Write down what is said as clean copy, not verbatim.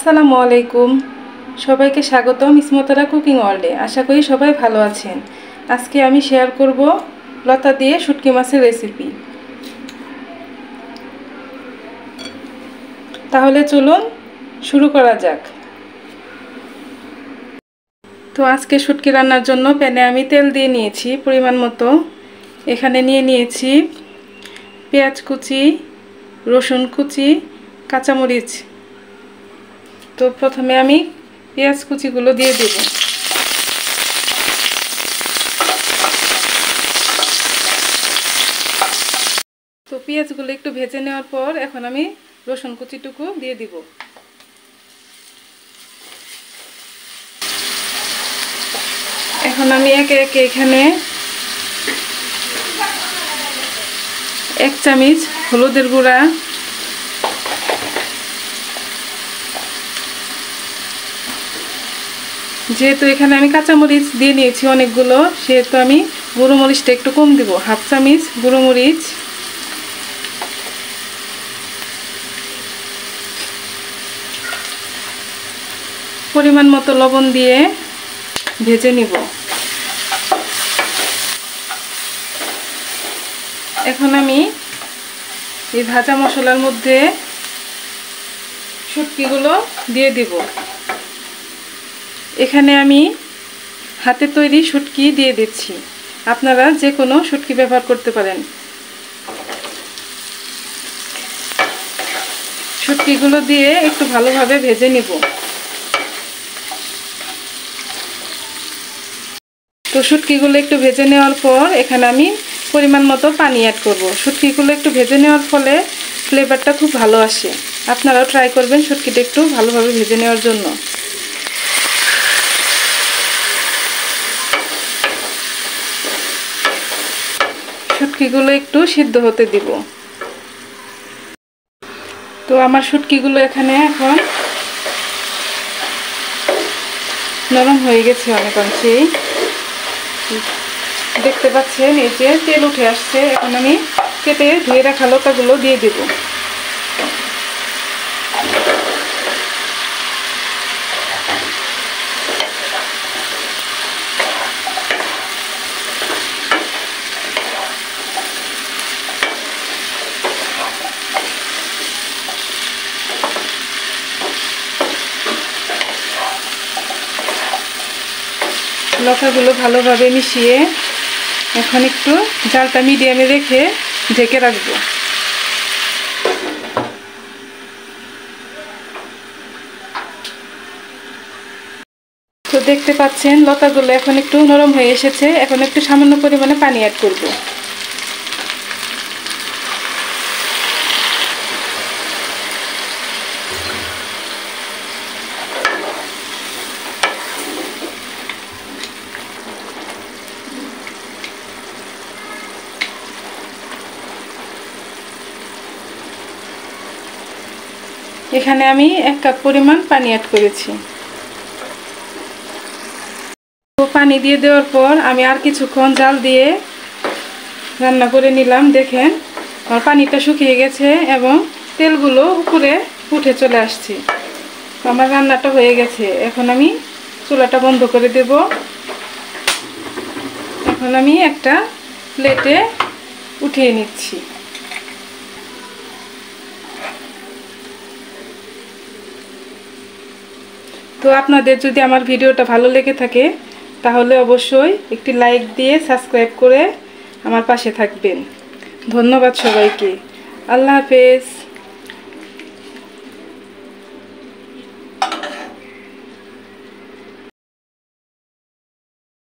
আসসালামু আলাইকুম সবাইকে স্বাগতম ইসমতারা কুকিং ওয়ার্ল্ডে। আশা করি সবাই ভালো আছেন। আজকে আমি শেয়ার করব লতা দিয়ে শুটকি মাছের রেসিপি। তাহলে চলুন শুরু করা যাক। তো আজকে শুটকি রান্নার জন্য প্যানে আমি তেল দিয়ে নিয়েছি পরিমাণ মতো। এখানে নিয়ে নিয়েছি পেঁয়াজ কুচি, রসুন কুচি, কাঁচামরিচ। তো প্রথমে আমি পেঁয়াজ কুচিগুলো দিয়ে দেব। তো পেঁয়াজগুলো একটু ভেজে নেওয়ার পর এখন আমি রসুন কুচিটুকু দিয়ে দিব। এখন আমি একে একে এখানে 1 চামচ হলুদের গুঁড়া, যেহেতু এখানে আমি কাঁচামরিচ দিয়ে নিয়েছি অনেকগুলো, সেহেতু আমি গুঁড়ো মরিচটা একটু কম দিব। 1/2 চামচ গুঁড়ো মরিচ, পরিমাণ মতো লবণ দিয়ে ভেজে নিব। এখন আমি এই ভাজা মশলার মধ্যে শুটকিগুলো দিয়ে দিব। এখানে আমি হাতে তৈরি শুটকি দিয়ে দিচ্ছি, আপনারা যে কোনো শুটকি ব্যবহার করতে পারেন। শুটকিগুলো দিয়ে একটু ভালোভাবে ভেজে নিব। তো শুটকিগুলো একটু ভেজে নেওয়ার পর এখানে আমি পরিমাণ মতো পানি অ্যাড করব। শুটকিগুলো একটু ভেজে নেওয়ার ফলে ফ্লেভারটা খুব ভালো আসে। আপনারাও ট্রাই করবেন শুটকিটা একটু ভালোভাবে ভেজে নেওয়ার জন্য। শুটকিগুলো একটু সিদ্ধ হতে দিব। তো আমার শুটকিগুলো এখানে এখন নরম হয়ে গেছে অনেকাংশেই, দেখতে পাচ্ছেন এই যে তেল উঠে আসছে। এখন আমি কেটে ধুয়ে রাখা লতাগুলো দিয়ে দেব। লতাগুলো ভালোভাবে মিশিয়ে এখন একটু জালটা মিডিয়ামে রেখে ঢেকে রাখবো। তো দেখতে পাচ্ছেন লতাগুলো এখন একটু নরম হয়ে এসেছে। এখন একটু সামান্য পরিমাণে পানি অ্যাড করব। এখানে আমি 1 কাপ পরিমাণ পানি অ্যাড করেছি। তো পানি দিয়ে দেওয়ার পর আমি আর কিছুক্ষণ জাল দিয়ে রান্না করে নিলাম। দেখেন আমার পানিটা শুকিয়ে গেছে এবং তেলগুলো উপরে উঠে চলে আসছে। আমার রান্নাটা হয়ে গেছে। এখন আমি চুলাটা বন্ধ করে দেব। এখন আমি একটা প্লেটে উঠিয়ে নিচ্ছি। তো আপনাদের যদি আমার ভিডিওটা ভালো লেগে থাকে তাহলে অবশ্যই একটি লাইক দিয়ে সাবস্ক্রাইব করে আমার পাশে থাকবেন। ধন্যবাদ সবাইকে। আল্লাহ হাফেজ।